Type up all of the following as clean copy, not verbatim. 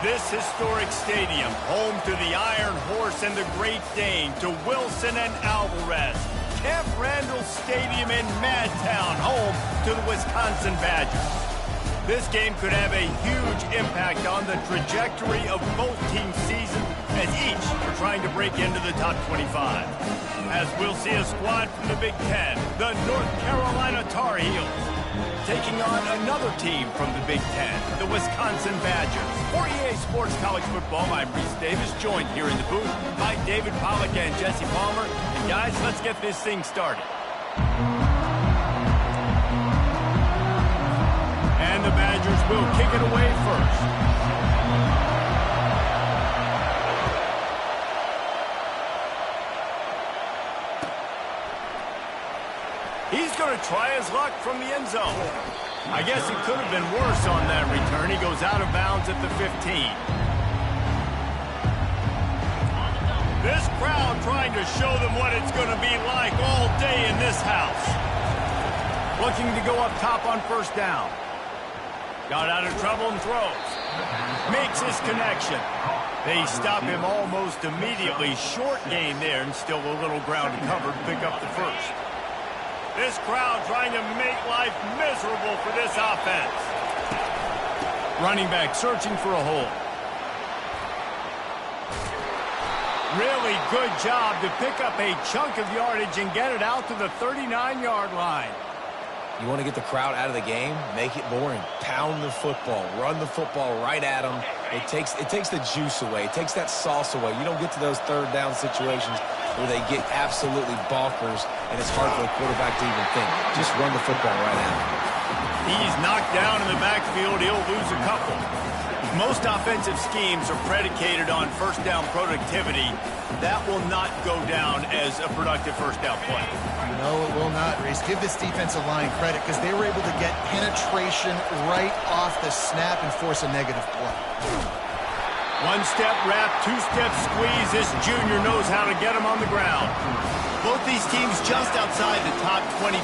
This historic stadium, home to the Iron Horse and the Great Dane, to Wilson and Alvarez. Camp Randall Stadium in Madtown, home to the Wisconsin Badgers. This game could have a huge impact on the trajectory of both teams' seasons as each are trying to break into the top 25. As we'll see a squad from the Big Ten, the North Carolina Tar Heels, taking on another team from the Big Ten, the Wisconsin Badgers. For EA Sports College Football, I'm Reese Davis, joined here in the booth by David Pollack and Jesse Palmer. And guys, let's get this thing started. And the Badgers will kick it away first. He's going to try his luck from the end zone. I guess it could have been worse on that return. He goes out of bounds at the 15. This crowd trying to show them what it's going to be like all day in this house. Looking to go up top on first down. Got out of trouble and throws. Makes his connection. They stop him almost immediately. Short gain there and still a little ground to cover to pick up the first. This crowd trying to make life miserable for this offense. Running back searching for a hole. Really good job to pick up a chunk of yardage and get it out to the 39-yard line. You want to get the crowd out of the game? Make it boring. Pound the football. Run the football right at them. It takes the juice away. It takes that sauce away. You don't get to those third down situations where they get absolutely bonkers, and it's hard for the quarterback to even think. Just run the football right at him. He's knocked down in the backfield. He'll lose a couple. Most offensive schemes are predicated on first down productivity. That will not go down as a productive first down play. No, it will not, Reese. Give this defensive line credit because they were able to get penetration right off the snap and force a negative play. One-step wrap, two-step squeeze. This junior knows how to get him on the ground. Both these teams just outside the top 25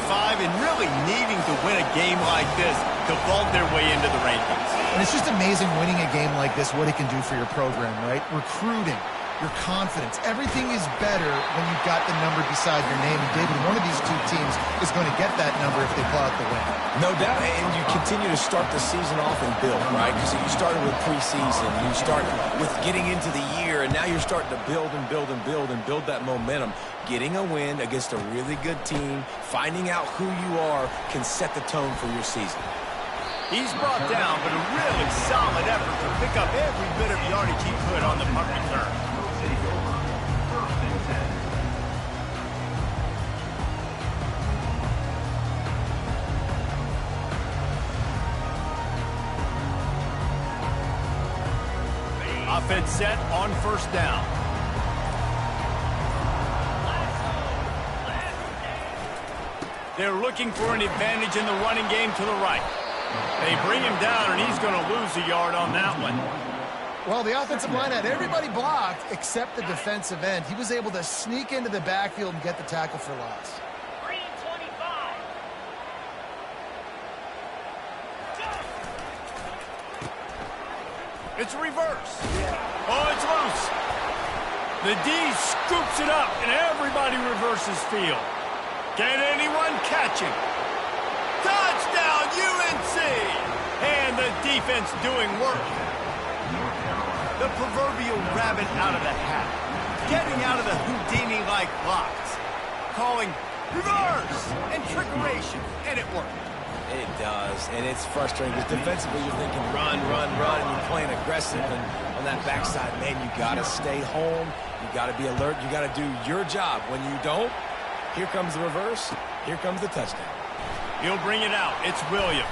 and really needing to win a game like this to vault their way into the rankings. And it's just amazing winning a game like this, what it can do for your program, right? Recruiting, your confidence. Everything is better when you've got the number beside your name. And David, one of these two teams is going to get that number if they pull out the win. No doubt, and you continue to start the season off and build, right? Because you started with preseason, you start with getting into the year, and now you're starting to build and build and build and build that momentum. Getting a win against a really good team, finding out who you are, can set the tone for your season. He's brought down, but a really solid effort to pick up every bit of yardage he could on the punt return. Offense set on first down. They're looking for an advantage in the running game to the right. They bring him down, and he's going to lose a yard on that one. Well, the offensive line had everybody blocked except the defensive end. He was able to sneak into the backfield and get the tackle for loss. It's a reverse. Oh, it's loose. The D scoops it up, and everybody reverses field. Can anyone catch him? Touchdown, UNC! And the defense doing work. The proverbial rabbit out of the hat. Getting out of the Houdini-like blocks. Calling reverse and trickeration, and it worked. It does, and it's frustrating because defensively you're thinking run, run, run, and you're playing aggressive, and on that backside, man, you got to stay home. You got to be alert. You got to do your job. When you don't, here comes the reverse. Here comes the touchdown. He'll bring it out. It's Williams.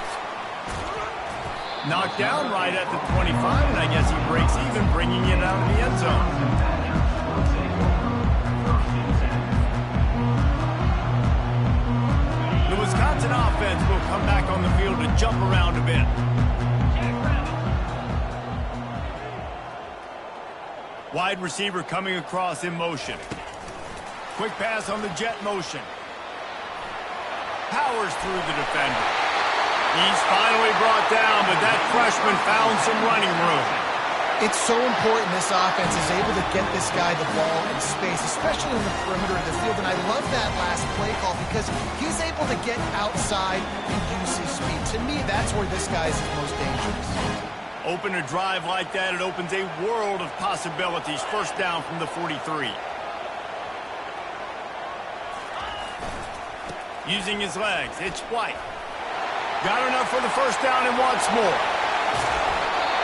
Knocked down right at the 25, and I guess he breaks even, bringing it out of the end zone. The Wisconsin offense will come back on the field to jump around a bit. Wide receiver coming across in motion. Quick pass on the jet motion. Powers through the defender. He's finally brought down, but that freshman found some running room. It's so important this offense is able to get this guy the ball in space, especially in the perimeter of the field. And I love that last play call because he's able to get outside and use his speed. To me, that's where this guy is most dangerous. Open a drive like that, it opens a world of possibilities. First down from the 43. Using his legs, it's White. Got enough for the first down and wants more.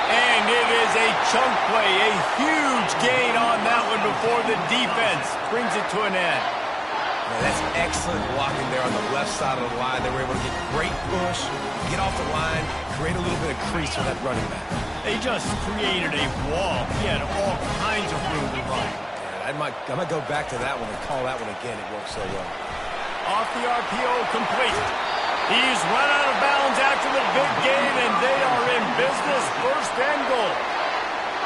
And it is a chunk play, a huge gain on that one before the defense brings it to an end. Yeah, that's excellent blocking there on the left side of the line. They were able to get great push, get off the line, create a little bit of crease for that running back. They just created a wall. He had all kinds of room to run. Yeah, I might go back to that one and call that one again. It worked so well. Off the RPO, complete. He's run out of bounds after the big gain, and they are in business. First and goal.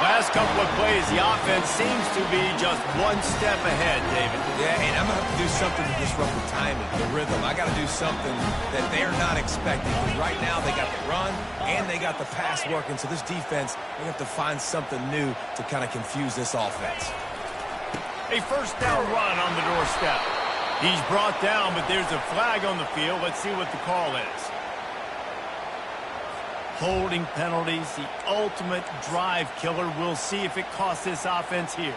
Last couple of plays, the offense seems to be just one step ahead, David. Yeah, and I'm going to have to do something to disrupt the timing, the rhythm. I got to do something that they're not expecting. Because right now, they got the run and they got the pass working. So this defense, they have to find something new to kind of confuse this offense. A first down run on the doorstep. He's brought down, but there's a flag on the field. Let's see what the call is. Holding penalties, the ultimate drive killer. We'll see if it costs this offense here.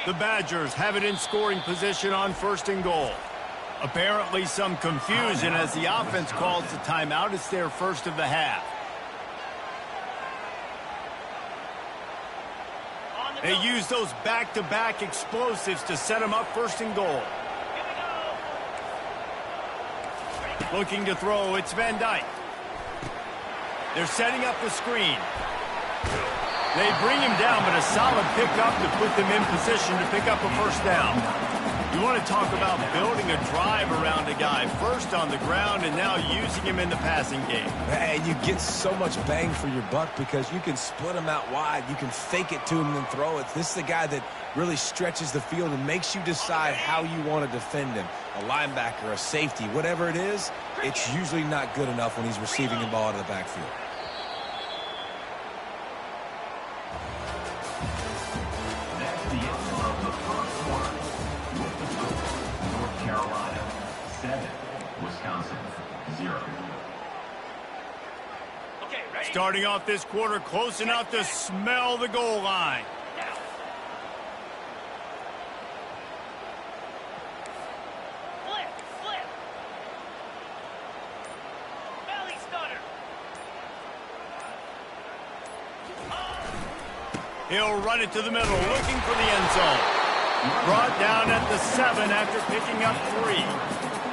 The Badgers have it in scoring position on first and goal. Apparently some confusion as the offense calls the timeout. It's their first of the half. They use those back-to-back explosives to set them up first and goal. Looking to throw, it's Van Dyke. They're setting up the screen. They bring him down, but a solid pickup to put them in position to pick up a first down. You want to talk about building a drive around a guy, first on the ground and now using him in the passing game. And you get so much bang for your buck because you can split him out wide. You can fake it to him and then throw it. This is the guy that really stretches the field and makes you decide how you want to defend him. A linebacker, a safety, whatever it is, it's usually not good enough when he's receiving the ball out of the backfield. Starting off this quarter close enough to smell the goal line. Flip. Belly stunner. He'll run it to the middle, looking for the end zone. Brought down at the 7 after picking up 3.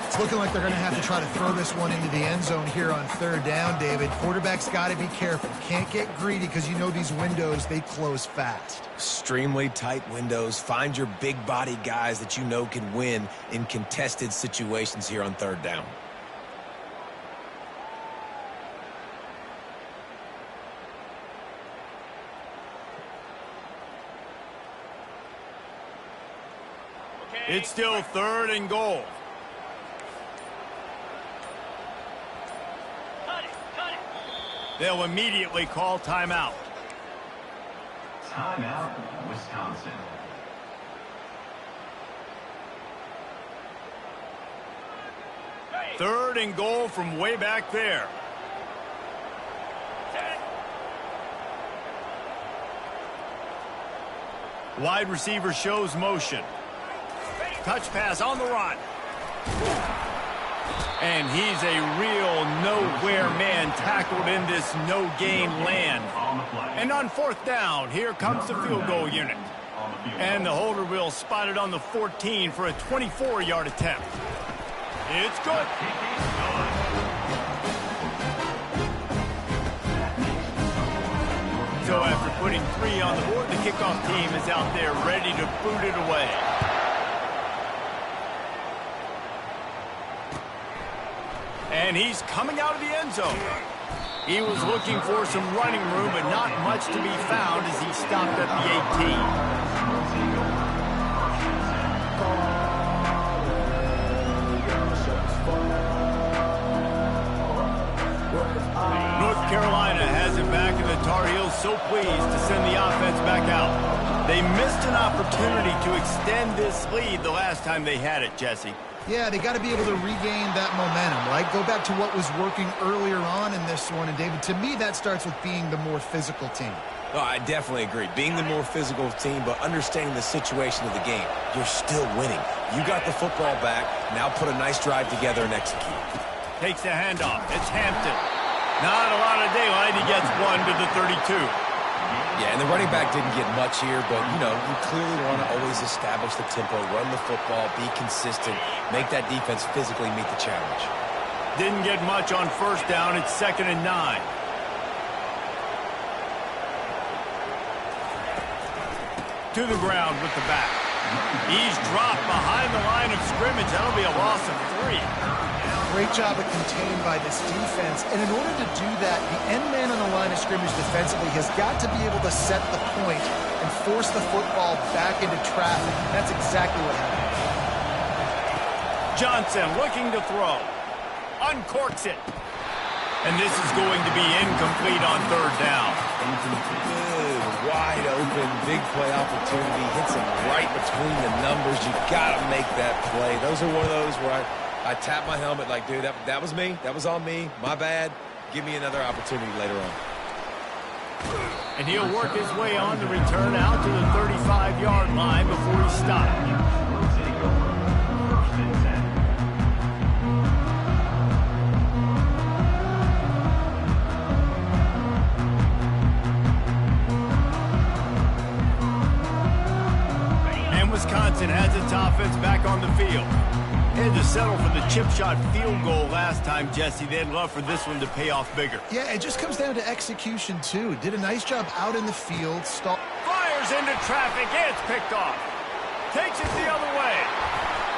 It's looking like they're going to have to try to throw this one into the end zone here on third down, David. Quarterback's got to be careful. Can't get greedy because you know these windows, they close fast. Extremely tight windows. Find your big body guys that you know can win in contested situations here on third down. It's still third and goal. They'll immediately call timeout. Timeout, Wisconsin. Third and goal from way back there. Wide receiver shows motion. Touch pass on the run. And he's a real nowhere man tackled in this no-gain land. And on fourth down, here comes the field goal unit. And the holder will spot it on the 14 for a 24-yard attempt. It's good. So after putting 3 on the board, the kickoff team is out there ready to boot it away. And he's coming out of the end zone. He was looking for some running room, but not much to be found as he stopped at the 18. North Carolina has it back, and the Tar Heels so pleased to send the offense back out. They missed an opportunity to extend this lead the last time they had it, Jesse. Yeah, they got to be able to regain that momentum, right? Go back to what was working earlier on in this one. And, David, to me, that starts with being the more physical team. No, I definitely agree. Being the more physical team, but understanding the situation of the game. You're still winning. You got the football back. Now put a nice drive together and execute. Takes the handoff. It's Hampton. Not a lot of daylight. He gets one to the 32. Yeah, and the running back didn't get much here, but, you know, you clearly want to always establish the tempo, run the football, be consistent, make that defense physically meet the challenge. Didn't get much on first down. It's 2nd and 9. To the ground with the back. He's dropped behind the line of scrimmage. That'll be a loss of 3. Great job of contained by this defense. And in order to do that, the end man on the line of scrimmage defensively has got to be able to set the point and force the football back into traffic. That's exactly what happened. Johnson looking to throw. Uncorks it. And this is going to be incomplete on 3rd down. Good, wide open, big play opportunity. Hits him right between the numbers. You got to make that play. Those are one of those where I tap my helmet like, dude, that was me. That was on me. My bad. Give me another opportunity later on. And he'll work his way on the return out to the 35-yard line before he stopped. Wisconsin has its offense back on the field. Had to settle for the chip shot field goal last time, Jesse. They'd love for this one to pay off bigger. Yeah, it just comes down to execution, too. Did a nice job out in the field. Fires into traffic. It's picked off. Takes it the other way.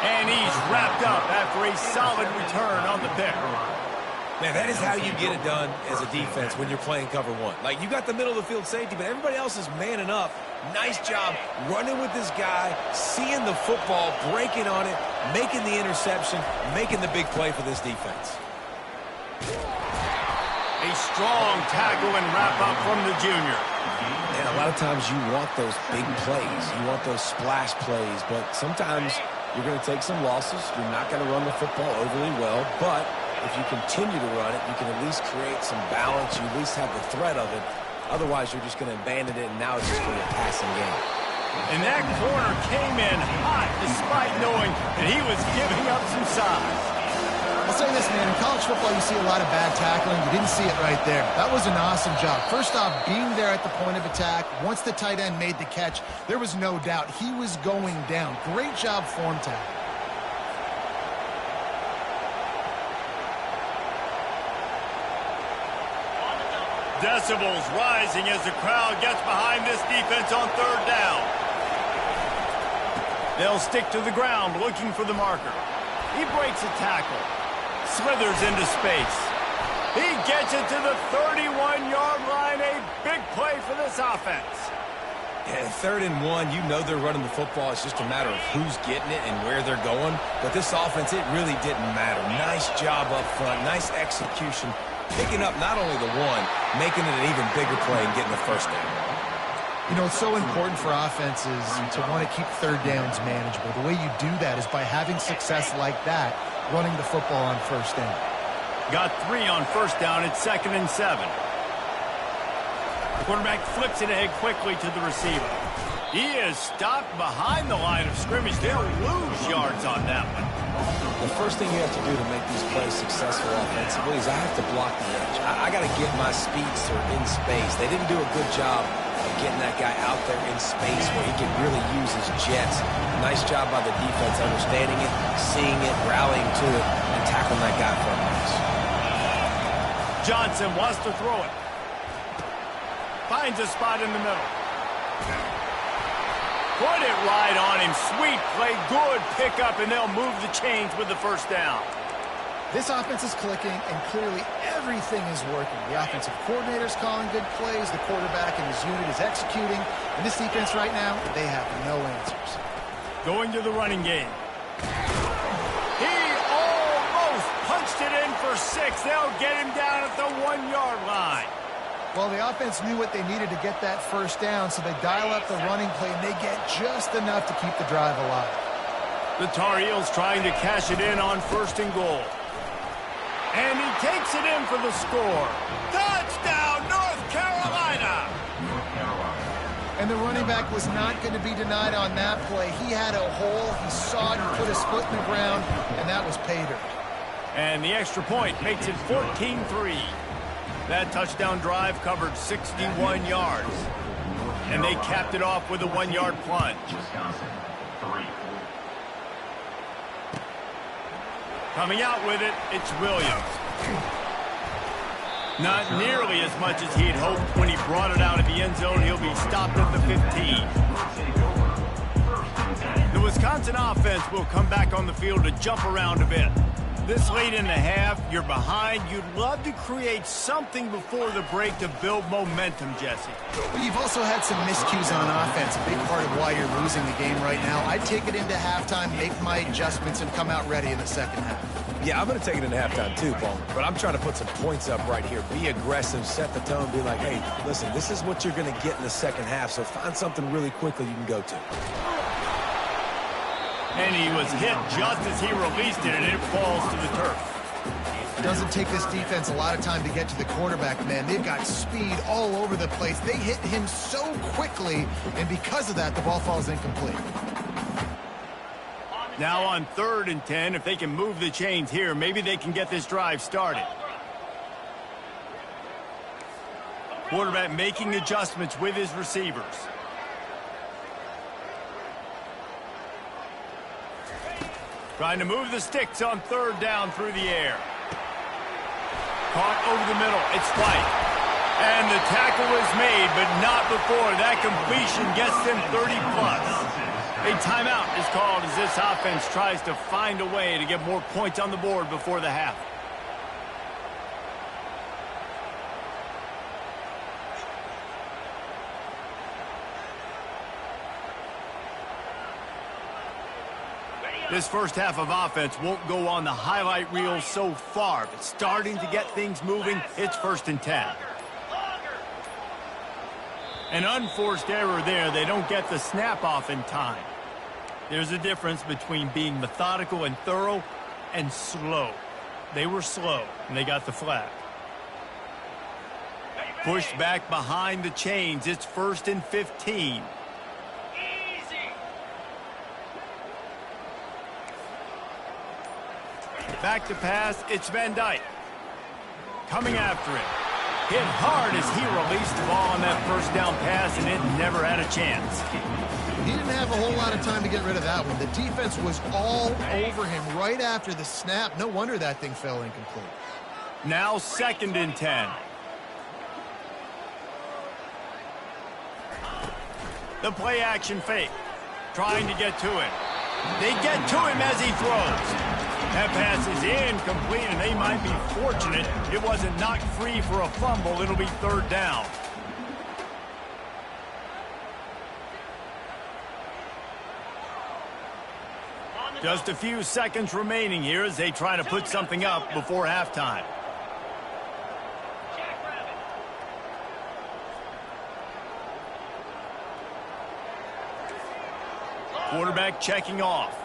And he's wrapped up after a solid return on the pick. Man, that is how you get it done as a defense when you're playing cover one. Like, you got the middle of the field safety, but everybody else is manning up. Nice job running with this guy, seeing the football, breaking on it, making the interception, making the big play for this defense. A strong tackle and wrap-up from the junior. And a lot of times you want those big plays. You want those splash plays, but sometimes you're going to take some losses. You're not going to run the football overly well, but if you continue to run it, you can at least create some balance. You at least have the threat of it. Otherwise, you're just going to abandon it, and now it's just going to be a passing game. And that corner came in hot despite knowing that he was giving up some size. I'll say this, man. In college football, you see a lot of bad tackling. You didn't see it right there. That was an awesome job. First off, being there at the point of attack. Once the tight end made the catch, there was no doubt he was going down. Great job form tackle. Decibels rising as the crowd gets behind this defense on 3rd down. They'll stick to the ground looking for the marker. He breaks a tackle. Slithers into space. He gets it to the 31-yard line. A big play for this offense. Yeah, 3rd and 1, you know they're running the football. It's just a matter of who's getting it and where they're going. But this offense, it really didn't matter. Nice job up front. Nice execution. Picking up not only the one, making it an even bigger play and getting the first down. You know, it's so important for offenses to want to keep 3rd downs manageable. The way you do that is by having success like that, running the football on 1st down. Got 3 on 1st down. It's 2nd and 7. The quarterback flips it ahead quickly to the receiver. He is stopped behind the line of scrimmage. They'll lose yards on that one. The first thing you have to do to make these plays successful offensively is I have to block the edge. I got to get my speedster in space. They didn't do a good job of getting that guy out there in space where he can really use his jets. Nice job by the defense understanding it, seeing it, rallying to it, and tackling that guy for a loss. Johnson wants to throw it. Finds a spot in the middle. Put it right on him. Sweet play. Good pickup, and they'll move the chains with the 1st down. This offense is clicking, and clearly everything is working. The offensive coordinator's calling good plays. The quarterback and his unit is executing. And this defense right now, they have no answers. Going to the running game. He almost punched it in for 6. They'll get him down at the 1-yard line. Well, the offense knew what they needed to get that first down, so they dial up the running play, and they get just enough to keep the drive alive. The Tar Heels trying to cash it in on 1st and goal. And he takes it in for the score. Touchdown, North Carolina! And the running back was not going to be denied on that play. He had a hole, he saw it, he put his foot in the ground, and that was pay dirt. And the extra point makes it 14-3. That touchdown drive covered 61 yards. And they capped it off with a 1-yard plunge. Coming out with it, it's Williams. Not nearly as much as he'd hoped when he brought it out of the end zone. He'll be stopped at the 15. The Wisconsin offense will come back on the field to jump around a bit. This late in the half, you're behind. You'd love to create something before the break to build momentum, Jesse. Well, you've also had some miscues on offense, a big part of why you're losing the game right now. I'd take it into halftime, make my adjustments, and come out ready in the second half. Yeah, I'm going to take it into halftime too, Paul. But I'm trying to put some points up right here. Be aggressive, set the tone, be like, hey, listen, this is what you're going to get in the second half, so find something really quickly you can go to. And he was hit just as he released it, and it falls to the turf. It doesn't take this defense a lot of time to get to the quarterback, man. They've got speed all over the place. They hit him so quickly, and because of that, the ball falls incomplete. Now on 3rd and 10, if they can move the chains here, maybe they can get this drive started. Quarterback making adjustments with his receivers. Trying to move the sticks on 3rd down through the air. Caught over the middle. It's White. And the tackle was made, but not before that completion gets them 30-plus. A timeout is called as this offense tries to find a way to get more points on the board before the half. This first half of offense won't go on the highlight reel so far, but starting to get things moving, it's 1st and 10. An unforced error there. They don't get the snap off in time. There's a difference between being methodical and thorough and slow. They were slow, and they got the flag. Pushed back behind the chains. It's 1st and 15. Back to pass, it's Van Dyke. Coming after him. Hit hard as he released the ball on that 1st down pass, and it never had a chance. He didn't have a whole lot of time to get rid of that one. The defense was all over him right after the snap. No wonder that thing fell incomplete. Now 2nd and 10. The play action fake. Trying to get to him. They get to him as he throws. That pass is incomplete, and they might be fortunate it wasn't knocked free for a fumble. It'll be 3rd down. Just a few seconds remaining here as they try to put something up before halftime. Quarterback checking off.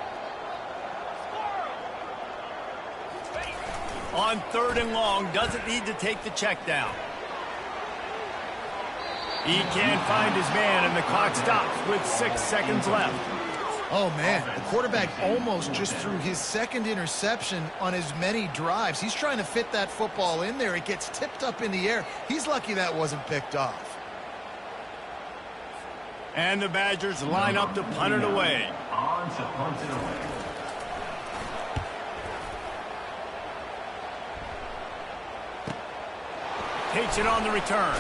On 3rd and long, doesn't need to take the check down. He can't find his man, and the clock stops with 6 seconds left. Oh, man, the quarterback almost just threw his 2nd interception on as many drives. He's trying to fit that football in there. It gets tipped up in the air. He's lucky that wasn't picked off. And the Badgers line up to punt it away. On to punt it away. Takes it on the return.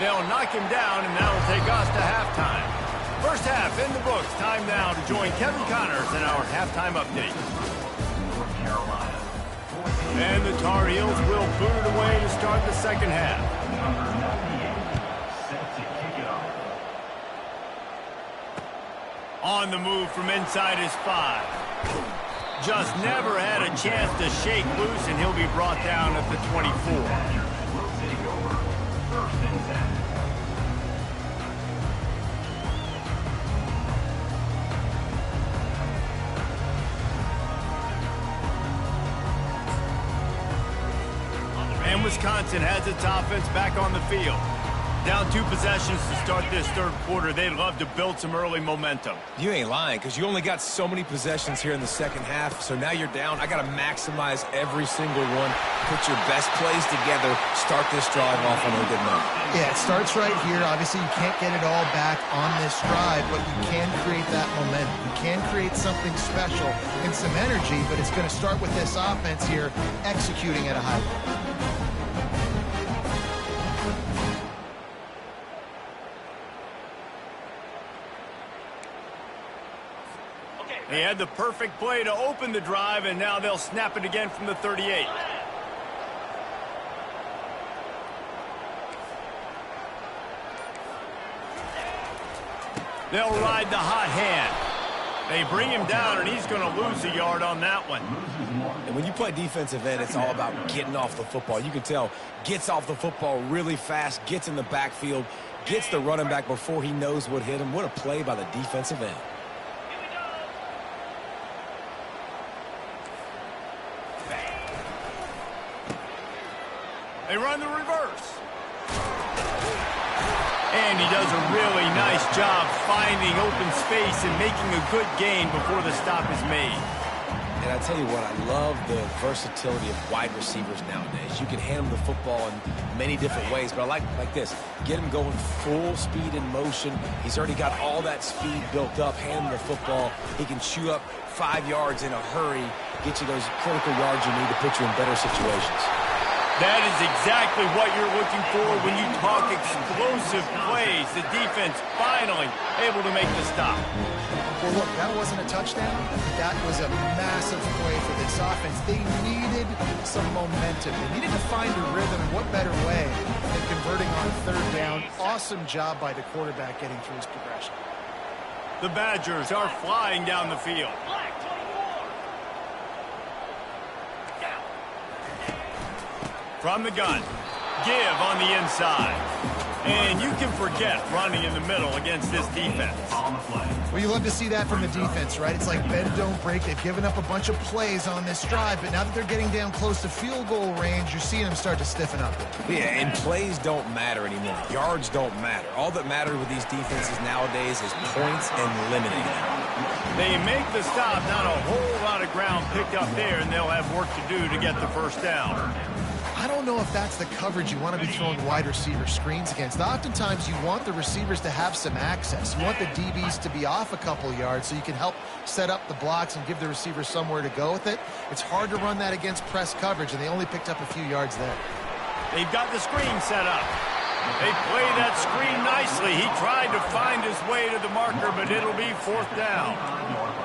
They'll knock him down, and that'll take us to halftime. First half in the books. Time now to join Kevin Connors in our halftime update. North Carolina And the Tar Heels will boot it away to start the second half. Number 98, set to kick it off. On the move from inside his 5. Just never had a chance to shake loose, and he'll be brought down at the 24. Will take over. First and 10. And Wisconsin has its offense back on the field. Down 2 possessions to start this third quarter. They'd love to build some early momentum. You ain't lying, because you only got so many possessions here in the second half, so now you're down. I got to maximize every single one, put your best plays together, start this drive off on a good note. Yeah, it starts right here. Obviously, you can't get it all back on this drive, but you can create that momentum. You can create something special and some energy, but it's going to start with this offense here executing at a high level. They had the perfect play to open the drive, and now they'll snap it again from the 38. They'll ride the hot hand. They bring him down, and he's going to lose a yard on that one. And when you play defensive end, it's all about getting off the football. You can tell, gets off the football really fast, gets in the backfield, gets the running back before he knows what hit him. What a play by the defensive end. They run the reverse. And he does a really nice job finding open space and making a good gain before the stop is made. And I tell you what, I love the versatility of wide receivers nowadays. You can hand him the football in many different ways, but I like this. Get him going full speed in motion. He's already got all that speed built up. Hand him the football. He can chew up 5 yards in a hurry, get you those critical yards you need to put you in better situations. That is exactly what you're looking for when you talk explosive plays. The defense finally able to make the stop. Well, look, that wasn't a touchdown. That was a massive play for this offense. They needed some momentum. They needed to find a rhythm, and what better way than converting on third down. Awesome job by the quarterback getting through his progression. The Badgers are flying down the field. Black 24. Down. From the gun, give on the inside. And you can forget running in the middle against this defense. On the play. Well, you love to see that from the defense, right? It's like bend, don't break. They've given up a bunch of plays on this drive, but now that they're getting down close to field goal range, you're seeing them start to stiffen up. Yeah, and plays don't matter anymore. Yards don't matter. All that matters with these defenses nowadays is points and limiting them. They make the stop, not a whole lot of ground picked up there, and they'll have work to do to get the first down. I don't know if that's the coverage you want to be throwing wide receiver screens against. Oftentimes, you want the receivers to have some access. You want the DBs to be off a couple yards so you can help set up the blocks and give the receivers somewhere to go with it. It's hard to run that against press coverage, and they only picked up a few yards there. They've got the screen set up. They play that screen nicely. He tried to find his way to the marker, but it'll be fourth down.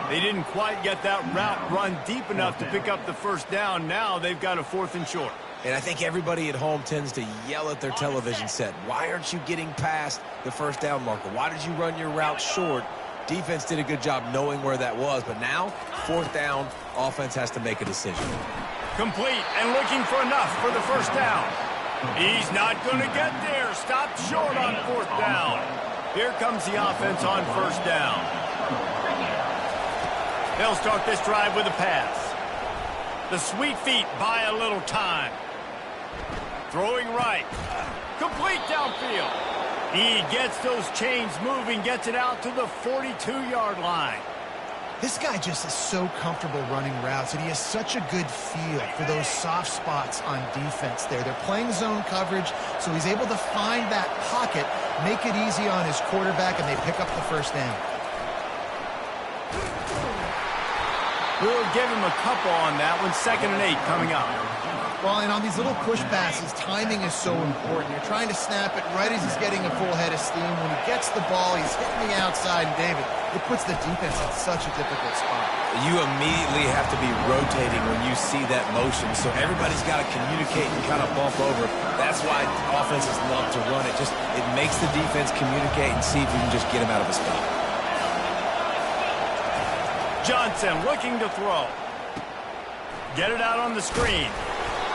They didn't quite get that route run deep enough to pick up the first down. Now they've got a 4th and short. And I think everybody at home tends to yell at their television set. Why aren't you getting past the first down marker? Why did you run your route short? Defense did a good job knowing where that was, but now, 4th down, offense has to make a decision. Complete and looking for enough for the first down. He's not going to get there. Stopped short on 4th down. Here comes the offense on first down. They'll start this drive with a pass. The sweet feet buy a little time. Throwing right. Complete downfield. He gets those chains moving, gets it out to the 42-yard line. This guy just is so comfortable running routes, and he has such a good feel for those soft spots on defense there. They're playing zone coverage, so he's able to find that pocket, make it easy on his quarterback, and they pick up the first down. We'll give him a couple on that one. 2nd and 8 coming up. Well, and on these little push passes, timing is so important. You're trying to snap it right as he's getting a full head of steam. When he gets the ball, he's hitting the outside, and David, it puts the defense in such a difficult spot. You immediately have to be rotating when you see that motion, so everybody's got to communicate and kind of bump over. That's why offenses love to run it. It makes the defense communicate and see if you can just get him out of a spot. Johnson looking to throw. Get it out on the screen.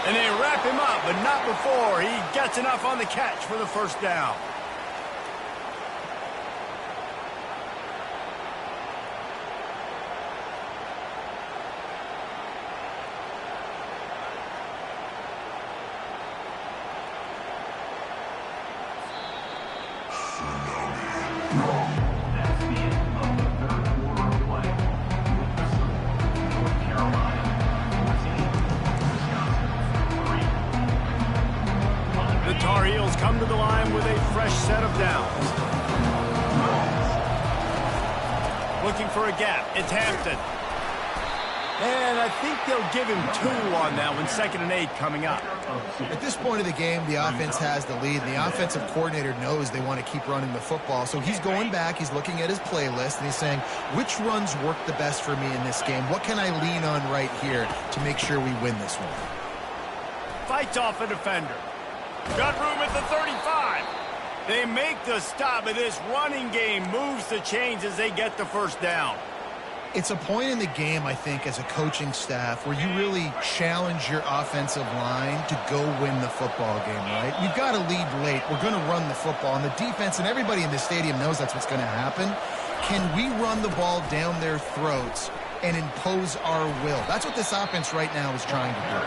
And they wrap him up, but not before he gets enough on the catch for the first down. That's the end of the third quarter of play. North Carolina 14, Wisconsin 3. The Tar Heels come to the line with a fresh set of downs. Looking for a gap. It's Hampton. And I think they'll give him 2 on that one. 2nd and 8 coming up. At this point of the game, the offense has the lead. The offensive coordinator knows they want to keep running the football. So he's going back, he's looking at his playlist, and he's saying, which runs work the best for me in this game? What can I lean on right here to make sure we win this one? Fights off a defender. Got room at the 35. They make the stop, but this running game moves the chains as they get the first down. It's a point in the game, I think, as a coaching staff where you really challenge your offensive line to go win the football game, right? We've got to lead late. We're going to run the football. And the defense and everybody in the stadium knows that's what's going to happen. Can we run the ball down their throats and impose our will? That's what this offense right now is trying to do.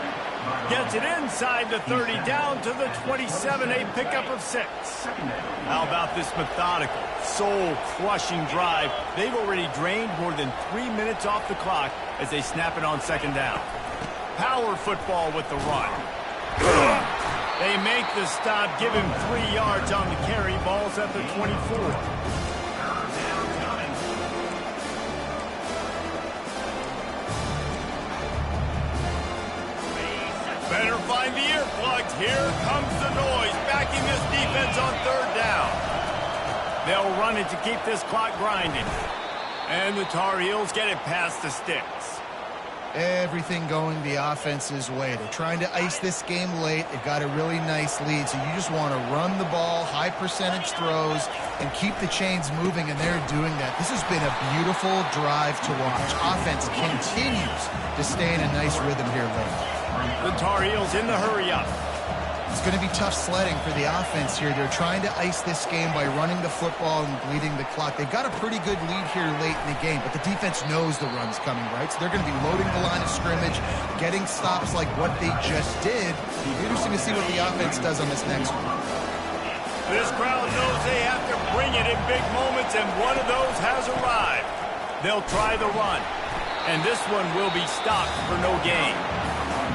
Gets it inside the 30, down to the 27, a pickup of 6. How about this methodical, soul-crushing drive? They've already drained more than 3 minutes off the clock as they snap it on 2nd down. Power football with the run. They make the stop, give him 3 yards on the carry. Ball's at the 24. Better find the earplugs. Here comes the noise, backing this defense on 3rd down. They'll run it to keep this clock grinding. And the Tar Heels get it past the sticks. Everything going the offense's way. They're trying to ice this game late. They've got a really nice lead, so you just want to run the ball, high percentage throws, and keep the chains moving, and they're doing that. This has been a beautiful drive to watch. Offense continues to stay in a nice rhythm here late. The Tar Heels in the hurry-up. It's going to be tough sledding for the offense here. They're trying to ice this game by running the football and bleeding the clock. They've got a pretty good lead here late in the game, but the defense knows the run's coming, right? So they're going to be loading the line of scrimmage, getting stops like what they just did. Interesting to see what the offense does on this next one. This crowd knows they have to bring it in big moments, and one of those has arrived. They'll try the run, and this one will be stopped for no gain.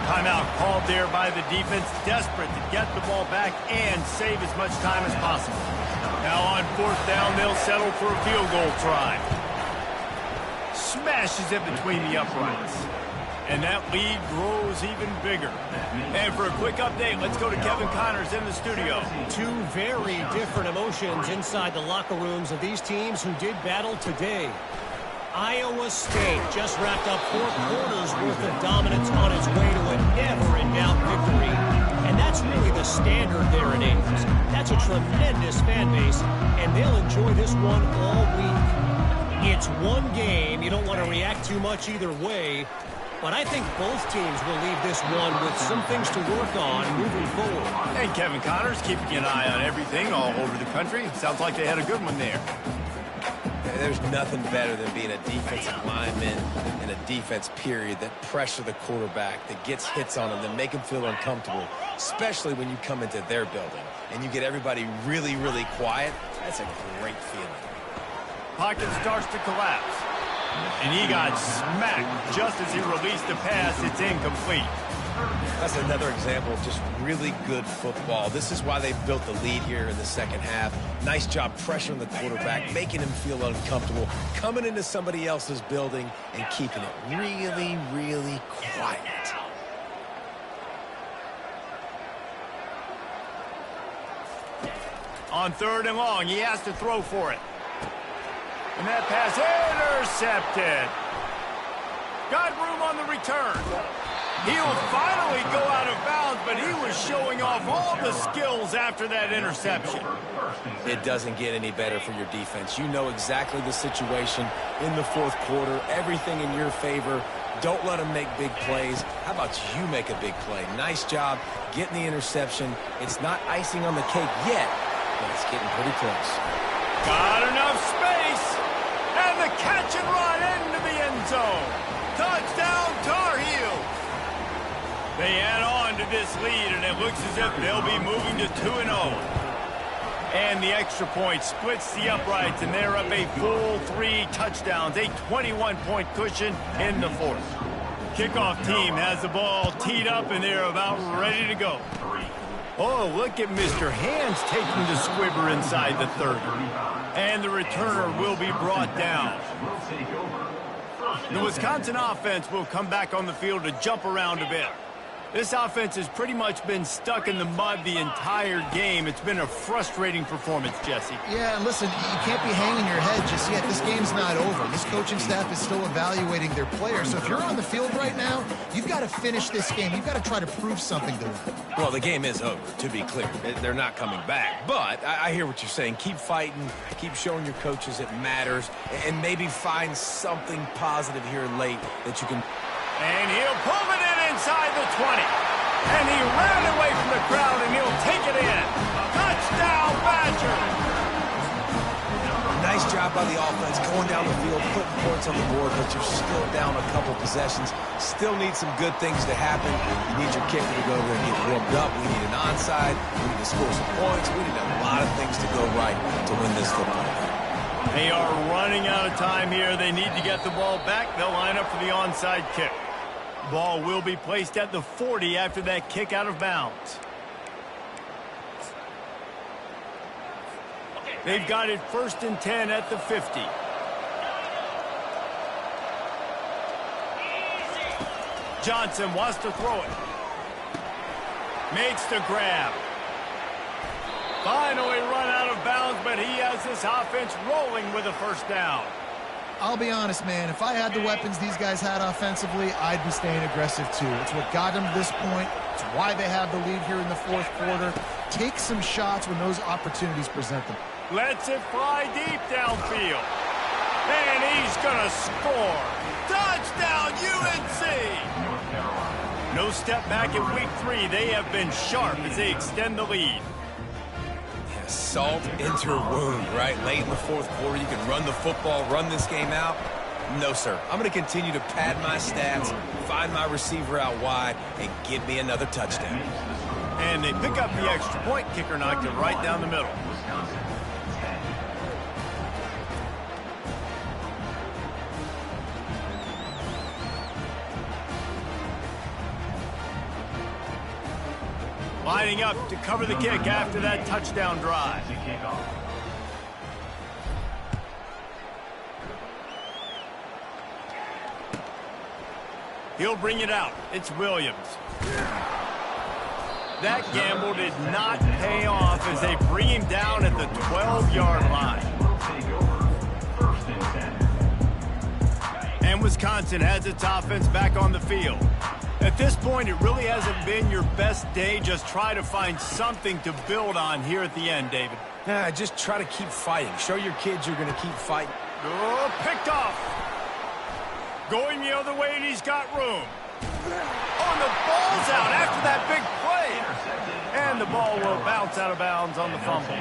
Timeout called there by the defense, desperate to get the ball back and save as much time as possible. Now on 4th down, they'll settle for a field goal try. Smashes it between the uprights. And that lead grows even bigger. And for a quick update, let's go to Kevin Connors in the studio. 2 very different emotions inside the locker rooms of these teams who did battle today. Iowa State just wrapped up 4 quarters worth of dominance on its way to a never-in-doubt victory. And that's really the standard there at Ames. That's a tremendous fan base, and they'll enjoy this one all week. It's one game. You don't want to react too much either way. But I think both teams will leave this one with some things to work on moving forward. Hey, Kevin Connors, keeping an eye on everything all over the country. Sounds like they had a good one there. There's nothing better than being a defensive lineman in a defense period that pressure the quarterback, that gets hits on him, that make him feel uncomfortable, especially when you come into their building and you get everybody really, really quiet. That's a great feeling. Pocket starts to collapse. And he got smacked just as he released the pass. It's incomplete. That's another example of just really good football. This is why they built the lead here in the 2nd half. Nice job pressuring the quarterback, making him feel uncomfortable, coming into somebody else's building and keeping it really, really quiet. On 3rd and long, he has to throw for it. And that pass intercepted. Got room on the return. He'll finally go out of bounds, but he was showing off all the skills after that interception. It doesn't get any better for your defense. You know exactly the situation in the 4th quarter. Everything in your favor. Don't let them make big plays. How about you make a big play? Nice job getting the interception. It's not icing on the cake yet, but it's getting pretty close. Got enough space. And the catch and run into the end zone. Touchdown, Tar Heels. They add on to this lead, and it looks as if they'll be moving to 2-0. And the extra point splits the uprights, and they're up a full 3 touchdowns, a 21-point cushion in the 4th. Kickoff team has the ball teed up, and they're about ready to go. Oh, look at Mr. Hands taking the squibber inside the 30. And the returner will be brought down. The Wisconsin offense will come back on the field to jump around a bit. This offense has pretty much been stuck in the mud the entire game. It's been a frustrating performance, Jesse. Yeah, and listen, you can't be hanging your head just yet. This game's not over. This coaching staff is still evaluating their players. So if you're on the field right now, you've got to finish this game. You've got to try to prove something to them. Well, the game is over, to be clear. They're not coming back. But I hear what you're saying. Keep fighting. Keep showing your coaches it matters. And maybe find something positive here late that you can... And he'll pull it in inside the 20. And he ran away from the crowd, and he'll take it in. Touchdown, Badger! Nice job by the offense going down the field, putting points on the board, but you're still down a couple possessions. Still need some good things to happen. You need your kicker to go there and get warmed up. We need an onside. We need to score some points. We need a lot of things to go right to win this football game. They are running out of time here. They need to get the ball back. They'll line up for the onside kick. Ball will be placed at the 40 after that kick out of bounds. They've got it 1st and 10 at the 50. Johnson wants to throw it. Makes the grab. Finally run out of bounds, but he has this offense rolling with a 1st down. I'll be honest, man, if I had the weapons these guys had offensively, I'd be staying aggressive too. It's what got them to this point. It's why they have the lead here in the 4th quarter. Take some shots when those opportunities present them. Lets it fly deep downfield. And he's going to score. Touchdown, UNC! No step back in week 3. They have been sharp as they extend the lead. Salt into a wound, right? Late in the 4th quarter, you can run the football, run this game out. No, sir. I'm going to continue to pad my stats, find my receiver out wide, and give me another touchdown. And they pick up the extra point. Kicker knocked it right down the middle. Lining up to cover the kick after that touchdown drive. He'll bring it out. It's Williams. That gamble did not pay off as they bring him down at the 12-yard line. And Wisconsin has its offense back on the field. At this point, it really hasn't been your best day. Just try to find something to build on here at the end, David. Just try to keep fighting. Show your kids you're going to keep fighting. Oh, picked off. Going the other way, and he's got room. Oh, and the ball's out after that big play. And the ball will bounce out of bounds on the fumble.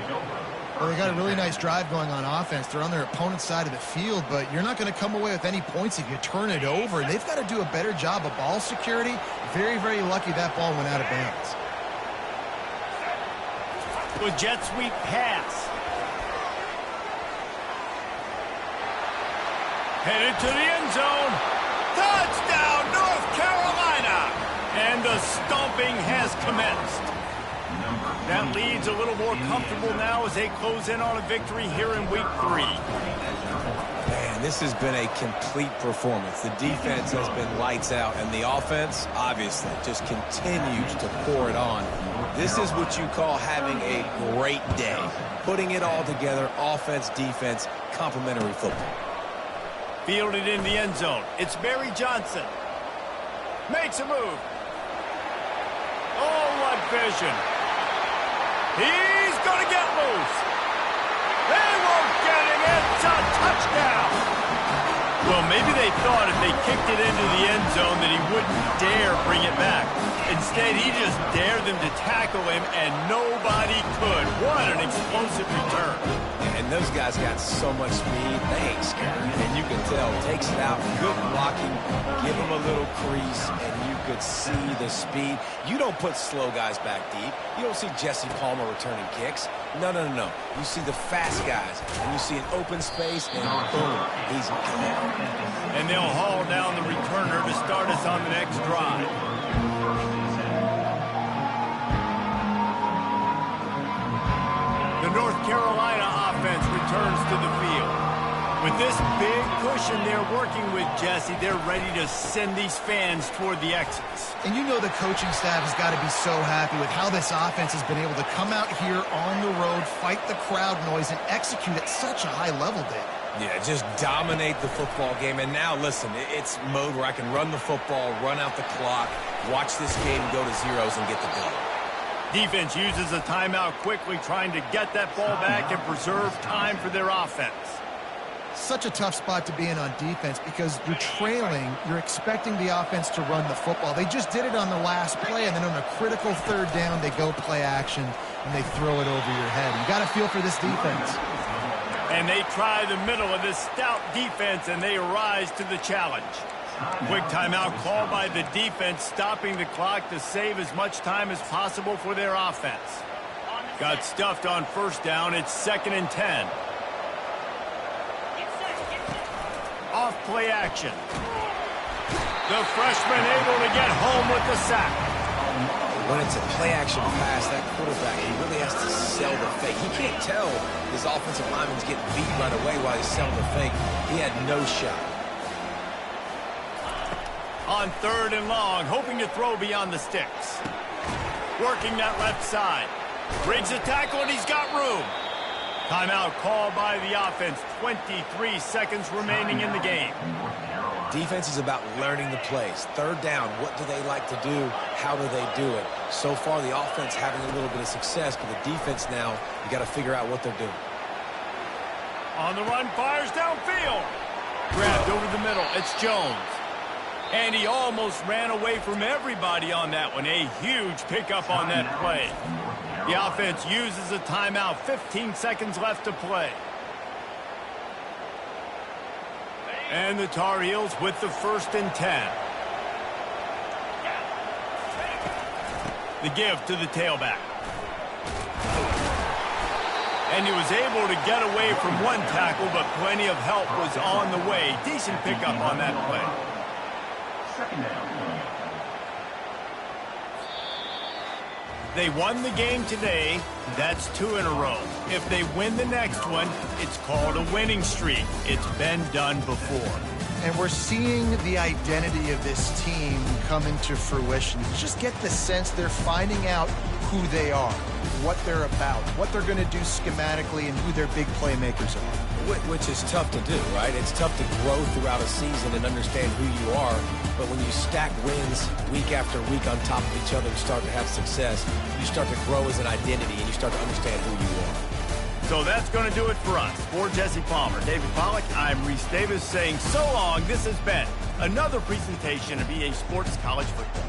Well, they got a really nice drive going on offense. They're on their opponent's side of the field, but you're not going to come away with any points if you turn it over. And they've got to do a better job of ball security. Very, very lucky that ball went out of bounds. With jet sweep pass. Headed to the end zone. Touchdown, North Carolina! And the stomping has commenced. That lead's a little more comfortable now as they close in on a victory here in week 3. Man, this has been a complete performance. The defense has been lights out, and the offense, obviously, just continues to pour it on. This is what you call having a great day. Putting it all together, offense, defense, complementary football. Fielded in the end zone. It's Barry Johnson. Makes a move. Oh, what vision. He's going to get loose. They won't get him. It's a touchdown. Well, maybe they thought if they kicked it into the end zone that he wouldn't dare bring it back. Instead, he just dared them to tackle him, and nobody could. What an explosive return. And those guys got so much speed, they ain't scared. And you can tell, takes it out, good blocking, give him a little crease, and you could see the speed. You don't put slow guys back deep. You don't see Jesse Palmer returning kicks. No. You see the fast guys, and you see an open space, and boom, he's gone. And they'll haul down the returner to start us on the next drive. The North Carolina offense returns to the field. With this big cushion they're working with, Jesse, they're ready to send these fans toward the exits. And you know the coaching staff has got to be so happy with how this offense has been able to come out here on the road, fight the crowd noise, and execute at such a high level, Dave. Yeah, just dominate the football game. And now, listen, it's mode where I can run the football, run out the clock, watch this game go to zeros and get the dub. Defense uses a timeout quickly, trying to get that ball back and preserve time for their offense. Such a tough spot to be in on defense because you're trailing, you're expecting the offense to run the football. They just did it on the last play, and then on a critical third down, they go play action, and they throw it over your head. You got to feel for this defense. And they try the middle of this stout defense, and they rise to the challenge. Quick timeout called by the defense, stopping the clock to save as much time as possible for their offense. Got stuffed on first down. It's 2nd and 10. Off play action. The freshman able to get home with the sack. When it's a play-action pass, that quarterback, he really has to sell the fake. He can't tell his offensive lineman's getting beat right away while he's selling the fake. He had no shot. On 3rd and long, hoping to throw beyond the sticks. Working that left side. Brings a tackle, and he's got room. Timeout called by the offense. 23 seconds remaining in the game. Defense is about learning the plays. 3rd down, what do they like to do? How do they do it? So far, the offense having a little bit of success, but the defense now, you got to figure out what they're doing. On the run, fires downfield. Grabbed over the middle. It's Jones. And he almost ran away from everybody on that one. A huge pickup on that play. The offense uses a timeout. 15 seconds left to play. And the Tar Heels with the 1st and 10. The give to the tailback. And he was able to get away from one tackle, but plenty of help was on the way. Decent pickup on that play. 2nd down. They won the game today. That's 2 in a row. If they win the next one, it's called a winning streak. It's been done before. And we're seeing the identity of this team come into fruition. You just get the sense they're finding out who they are, what they're about, what they're going to do schematically, and who their big playmakers are. Which is tough to do, right? It's tough to grow throughout a season and understand who you are. But when you stack wins week after week on top of each other and start to have success, you start to grow as an identity and you start to understand who you are. So that's going to do it for us. For Jesse Palmer, David Pollack, I'm Reese Davis saying so long. This has been another presentation of EA Sports College Football.